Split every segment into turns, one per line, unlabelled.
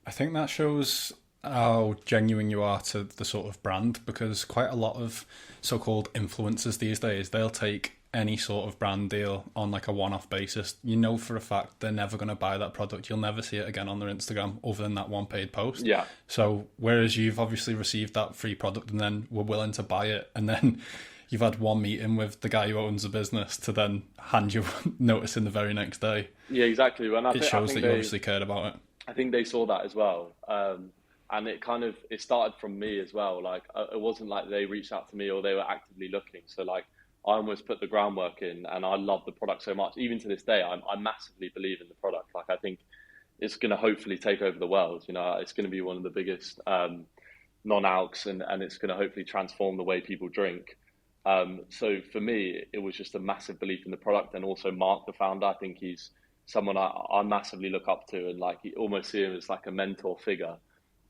I think that shows how genuine you are to the sort of brand, because quite a lot of so-called influencers these days, they'll take any sort of brand deal on like a one-off basis. You know for a fact they're never going to buy that product. You'll never see it again on their Instagram other than that one paid post.
Yeah,
So whereas you've obviously received that free product and then were willing to buy it, and then you've had one meeting with the guy who owns the business to then hand you notice in the very next day,
yeah, exactly. And
it
I
shows
think
that you obviously cared about it.
I think they saw that as well. And it started from me as well. Like it wasn't like they reached out to me or they were actively looking. So like I almost put the groundwork in, and I love the product so much. Even to this day, I massively believe in the product. Like I think it's going to hopefully take over the world. You know, it's going to be one of the biggest non-alcs, and it's going to hopefully transform the way people drink. So for me, it was just a massive belief in the product, and also Mark, the founder. I think he's someone I massively look up to, and like he almost see him as like a mentor figure.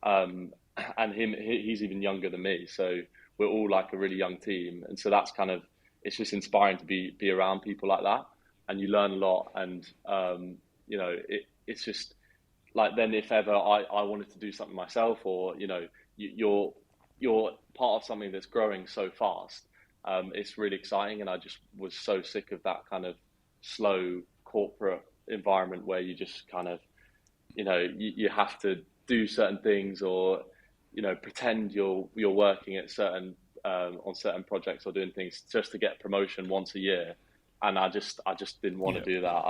Um, and he's even younger than me, so we're all like a really young team, and so that's kind of it's just inspiring to be around people like that, and you learn a lot, and it's just like then if ever I wanted to do something myself, or you're part of something that's growing so fast, it's really exciting, and I just was so sick of that kind of slow corporate environment where you just kind of you have to do certain things, or pretend you're working at certain on certain projects or doing things just to get promotion once a year, and I just didn't want to
Yeah.
do that.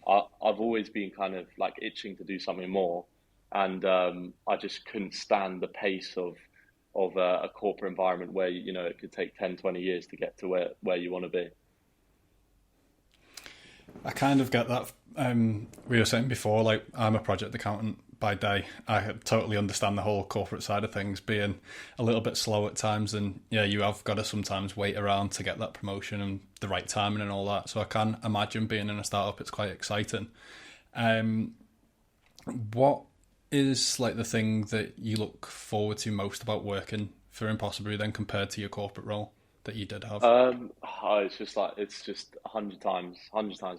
I've always been kind of like itching to do something more, and I just couldn't stand the pace of a corporate environment where it could take 10, 20 years to get to where you want to be.
I kind of get that. We were saying before, like I'm a project accountant by day. I totally understand the whole corporate side of things being a little bit slow at times, and yeah, you have got to sometimes wait around to get that promotion and the right timing and all that. So I can imagine being in a startup, it's quite exciting. Um, what is like the thing that you look forward to most about working for Impossible then compared to your corporate role that you did have?
It's just hundred times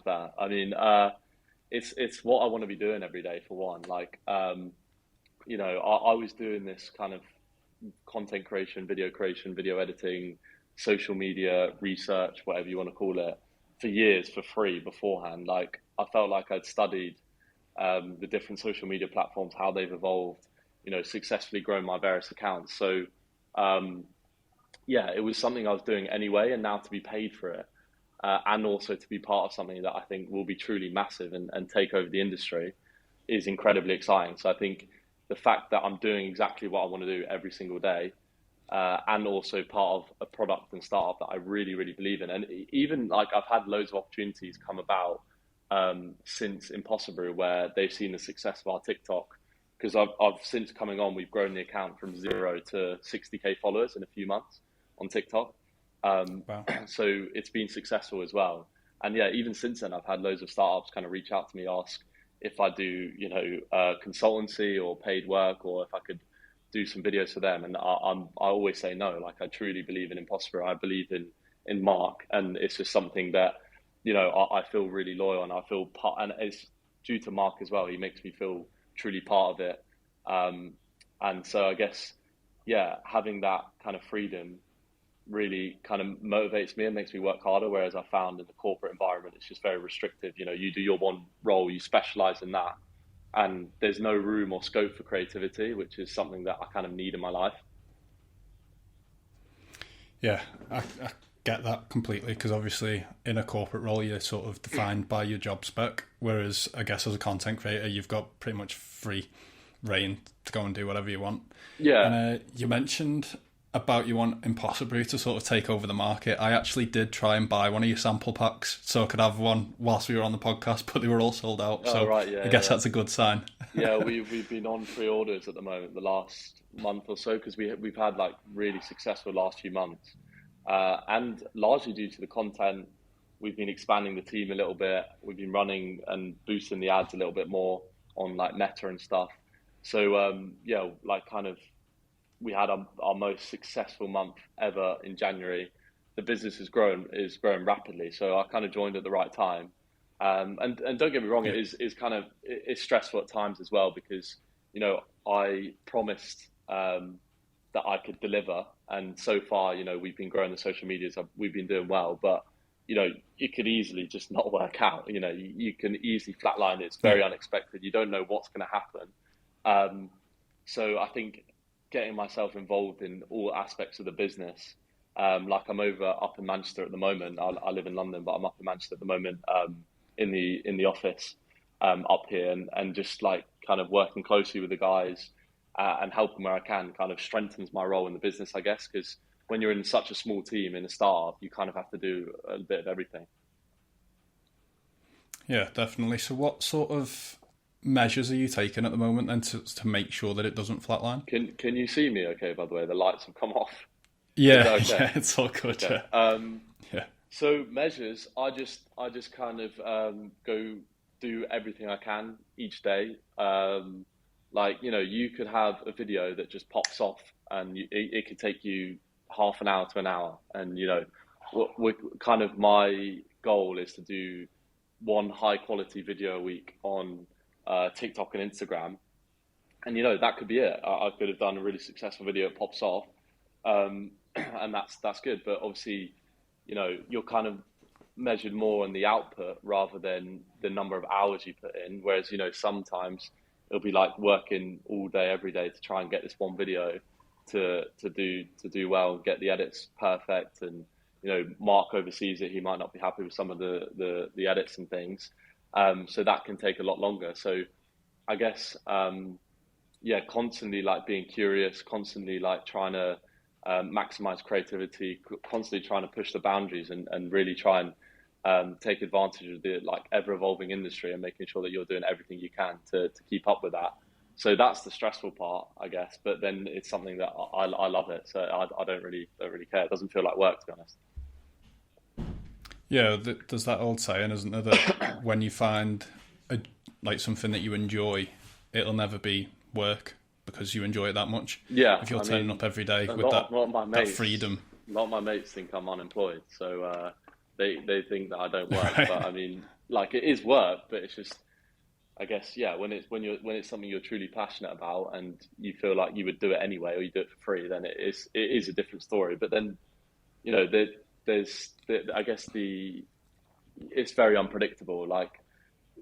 better. I mean, it's what I want to be doing every day for one. Like, I was doing this kind of content creation, video editing, social media research, whatever you want to call it, for years for free beforehand. Like, I felt like I'd studied the different social media platforms, how they've evolved, successfully grown my various accounts. So, yeah, it was something I was doing anyway, and now to be paid for it, and also to be part of something that I think will be truly massive and take over the industry is incredibly exciting. So I think the fact that I'm doing exactly what I want to do every single day, and also part of a product and startup that I really, really believe in. And even like I've had loads of opportunities come about since Impossible, where they've seen the success of our TikTok. Because I've since coming on, we've grown the account from 0 to 60K followers in a few months on TikTok.
Wow.
So it's been successful as well. And yeah, even since then, I've had loads of startups kind of reach out to me, ask if I do, consultancy or paid work, or if I could do some videos for them. And I always say no. Like I truly believe in Impossible. I believe in Mark, and it's just something that I feel really loyal, and I feel part. And it's due to Mark as well. He makes me feel truly part of it. And so I guess, yeah, having that kind of freedom really kind of motivates me and makes me work harder. Whereas I found in the corporate environment, it's just very restrictive. You do your one role, you specialize in that, and there's no room or scope for creativity, which is something that I kind of need in my life.
Yeah, I get that completely, because obviously in a corporate role you're sort of defined by your job spec, whereas I guess as a content creator you've got pretty much free reign to go and do whatever you want.
Yeah.
And you mentioned about you want Impossible to sort of take over the market. I actually did try and buy one of your sample packs so I could have one whilst we were on the podcast, but they were all sold out.
Oh,
So
right. Yeah.
I
Yeah.
guess
Yeah.
that's a good sign.
Yeah, we've been on pre-orders at the moment, the last month or so, because we've had like really successful last few months, and largely due to the content, we've been expanding the team a little bit. We've been running and boosting the ads a little bit more on like Meta and stuff. So yeah, like kind of we had our most successful month ever in January. The business is growing rapidly, so I kind of joined at the right time. And don't get me wrong,
Yeah.
it's stressful at times as well, because I promised that I could deliver, and so far, we've been growing the social medias, we've been doing well, but it could easily just not work out. You can easily flatline. It's very
Yeah.
unexpected. You don't know what's going to happen. So I think getting myself involved in all aspects of the business, like I'm over up in Manchester at the moment. I live in London, but I'm up in Manchester at the moment, in the office up here, and just like kind of working closely with the guys and helping where I can kind of strengthens my role in the business, I guess, because when you're in such a small team in a startup, you kind of have to do a bit of everything.
Yeah, definitely. So what sort of measures are you taking at the moment then to make sure that it doesn't flatline?
Can you see me? Okay, by the way, the lights have come off. Is
Yeah,
that okay?
yeah, it's all good.
Okay.
Yeah. Yeah.
So measures, I just kind of go do everything I can each day. Like you could have a video that just pops off, and it could take you half an hour to an hour. And we kind of my goal is to do one high quality video a week on TikTok and Instagram, and that could be it. I could have done a really successful video, it pops off, and that's good. But obviously, you're kind of measured more on the output rather than the number of hours you put in. Whereas, sometimes it'll be like working all day, every day to try and get this one video to do well and get the edits perfect. And, Mark oversees it. He might not be happy with some of the edits and things. So that can take a lot longer. So I guess, yeah, constantly like being curious, constantly like trying to maximize creativity, constantly trying to push the boundaries and really try and take advantage of the like ever evolving industry and making sure that you're doing everything you can to keep up with that. So that's the stressful part, I guess. But then it's something that I love it. So I don't really care. It doesn't feel like work, to be honest.
Yeah, there's that old saying, isn't there, that when you find like something that you enjoy, it'll never be work because you enjoy it that much.
Yeah,
If you're
I
turning
mean,
up every day
a
with
lot, a lot of my
that
mates,
freedom,
a lot of my mates think I'm unemployed. So they think that I don't work.
right?
But I mean, like it is work, but it's just I guess yeah, when it's something you're truly passionate about and you feel like you would do it anyway or you do it for free, then it is a different story. But then I guess it's very unpredictable. Like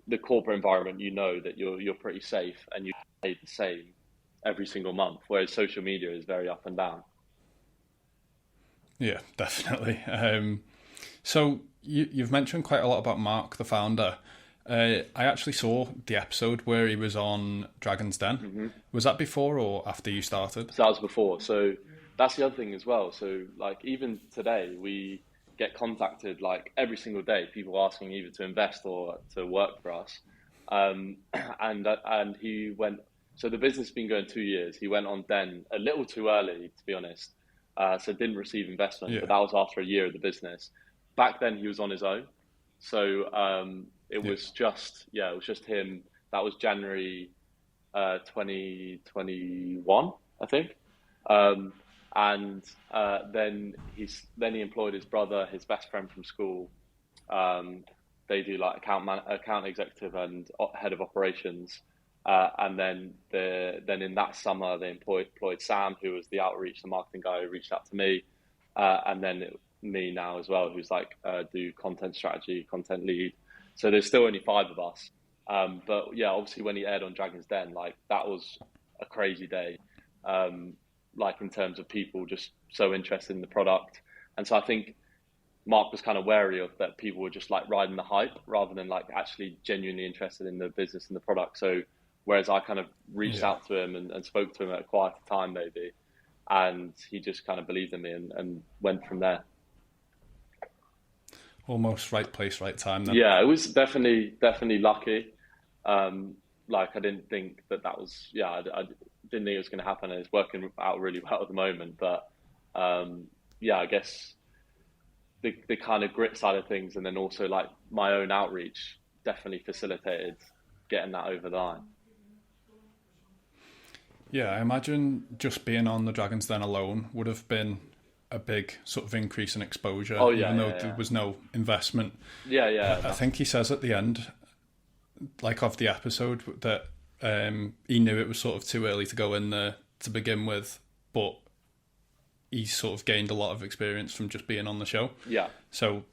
the corporate environment, that you're pretty safe and you pay the same every single month, whereas social media is very up and down.
Yeah, definitely. So you've mentioned quite a lot about Mark, the founder. I actually saw the episode where he was on Dragon's Den. Was that before or after you started?
So that was before. So that's the other thing as well. So like even today, we get contacted like every single day, people asking either to invest or to work for us. And he went. So the business has been going 2 years. He went on Den a little too early, to be honest. So didn't receive investment,
Yeah,
but that was after a year of the business. Back then, he was on his own. So
yeah,
it was just him. That was January 2021, I think. Um, and then he employed his brother, his best friend from school. Um, they do like account executive and head of operations. And then in that summer they employed Sam, who was the outreach, the marketing guy who reached out to me, and then me now as well, who's like do content strategy, content lead. So there's still only five of us. But yeah, obviously when he aired on Dragon's Den, like that was a crazy day. Like in terms of people just so interested in the product, and so I think Mark was kind of wary of that people were just like riding the hype rather than like actually genuinely interested in the business and the product. So whereas I kind of reached
yeah.
out to him and spoke to him at a quieter time maybe, and he just kind of believed in me and went from there.
Almost right place, right time then.
Yeah, it was definitely lucky. Like I didn't think that was I didn't think it was going to happen, and it's working out really well at the moment. But yeah, I guess the kind of grit side of things, and then also like my own outreach definitely facilitated getting that over the line.
Yeah, I imagine just being on the Dragon's Den alone would have been a big sort of increase in exposure,
Oh yeah,
even though
yeah,
there
yeah,
was no investment.
yeah, yeah.
I think he says at the end, like of the episode, that He knew it was sort of too early to go in there to begin with, but he sort of gained a lot of experience from just being on the show.
Yeah.
So,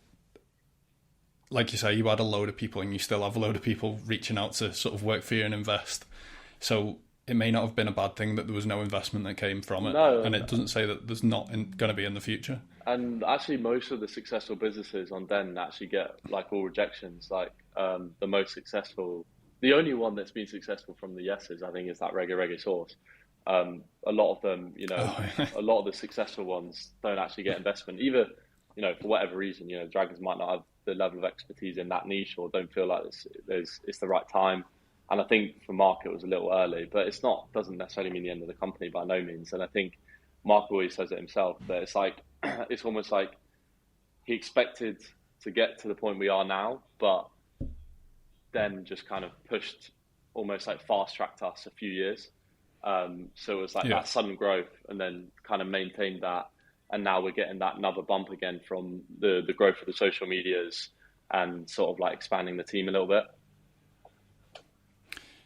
like you say, you had a load of people and you still have a load of people reaching out to sort of work for you and invest. So it may not have been a bad thing that there was no investment that came from it.
No,
And it doesn't say that there's not going to be in the future.
and actually, most of the successful businesses on Den actually get like all rejections. Like the most successful, the only one that's been successful from the yeses, I think, is that Reggae Sauce. A lot of them, a lot of the successful ones don't actually get investment, either, for whatever reason. Dragons might not have the level of expertise in that niche, or don't feel like it's the right time. And I think for Mark it was a little early, but doesn't necessarily mean the end of the company by no means. And I think Mark always says it himself, that it's like it's almost like he expected to get to the point we are now, but then just kind of pushed, almost like fast tracked us a few years. So it was like that sudden growth, and then kind of maintained that. And now we're getting that another bump again from the growth of the social medias and sort of like expanding the team a little bit.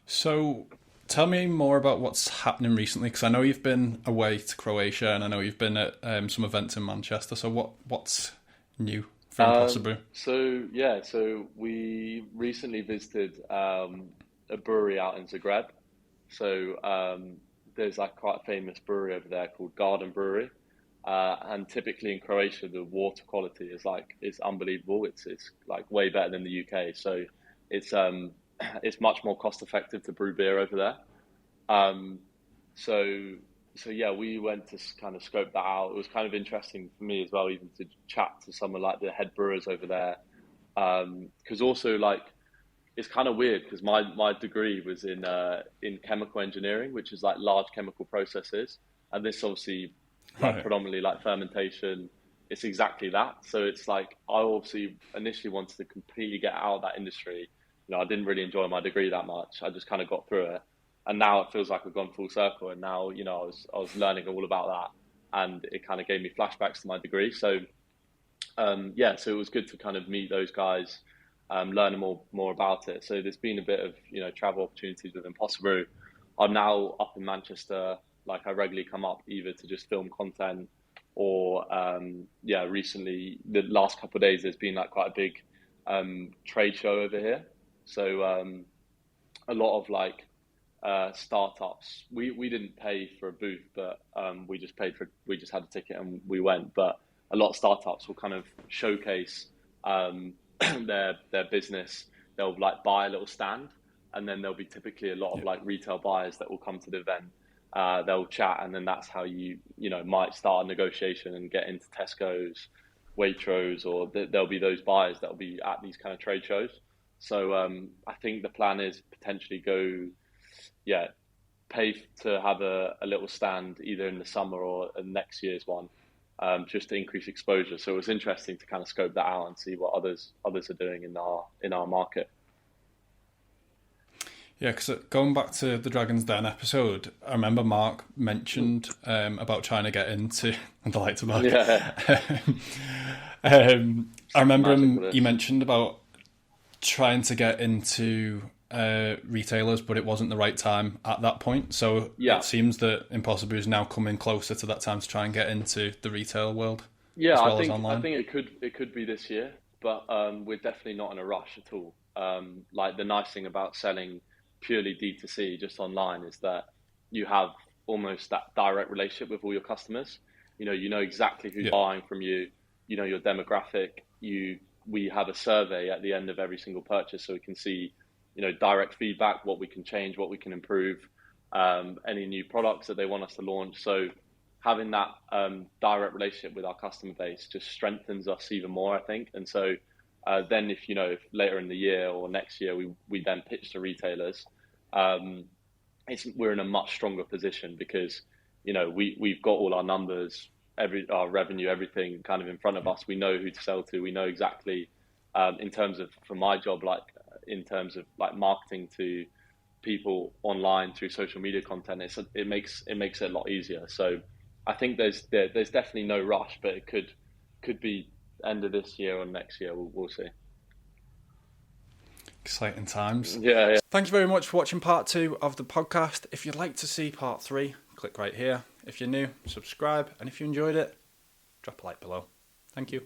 So tell me more about what's happening recently, because I know you've been away to Croatia and I know you've been at some events in Manchester. So what's new for Impossible?
So we recently visited a brewery out in Zagreb. So there's like quite a famous brewery over there called Garden Brewery. And typically in Croatia, the water quality is unbelievable. It's like way better than the UK. So it's much more cost effective to brew beer over there. So yeah, we went to kind of scope that out. It was kind of interesting for me as well, even to chat to someone like the head brewers over there. Because also like it's kind of weird because my degree was in chemical engineering, which is like large chemical processes, and this obviously predominantly like fermentation. It's exactly that. So it's like I obviously initially wanted to completely get out of that industry. I didn't really enjoy my degree that much. I just kind of got through it, and now it feels like I've gone full circle. And now I was learning all about that, and it kind of gave me flashbacks to my degree. So so it was good to kind of meet those guys, learn more about it. So there's been a bit of travel opportunities with Impossible. I'm now up in Manchester. Like I regularly come up either to just film content, or recently the last couple of days there's been like quite a big trade show over here. So a lot of like startups. We didn't pay for a booth, but we just had a ticket and we went. But a lot of startups will kind of showcase their business. They'll like buy a little stand, and then there'll be typically a lot of like retail buyers that will come to the event. They'll chat, and then that's how you might start a negotiation and get into Tesco's, Waitrose, or there'll be those buyers that'll be at these kind of trade shows. So I think the plan is potentially pay to have a little stand either in the summer or next year's one, just to increase exposure. So it was interesting to kind of scope that out and see what others are doing in our market.
Yeah, because going back to the Dragon's Den episode, I remember Mark mentioned about trying to get into the lights of Mark.
Yeah.
I remember you mentioned about trying to get into retailers, but it wasn't the right time at that point. So it seems that Impossible is now coming closer to that time to try and get into the retail world.
Yeah,
as well
I
as online.
think it could be this year, but we're definitely not in a rush at all. Like the nice thing about selling purely D2C just online is that you have almost that direct relationship with all your customers. You know exactly who's buying from you. Your demographic. We have a survey at the end of every single purchase, so we can see direct feedback, what we can change, what we can improve, any new products that they want us to launch. So having that direct relationship with our customer base just strengthens us even more, I think. And so then if later in the year or next year we then pitch to retailers, we're in a much stronger position because we've got all our numbers, our revenue, everything kind of in front of us. We know who to sell to. We know exactly in terms of, for my job, like in terms of like marketing to people online through social media content, it makes it a lot easier. So I think there's definitely no rush, but it could be end of this year or next year. We'll see.
Exciting times.
Yeah, yeah.
Thank you very much for watching part 2 of the podcast. If you'd like to see part 3, click right here. If you're new, subscribe. And if you enjoyed it, drop a like below. Thank you.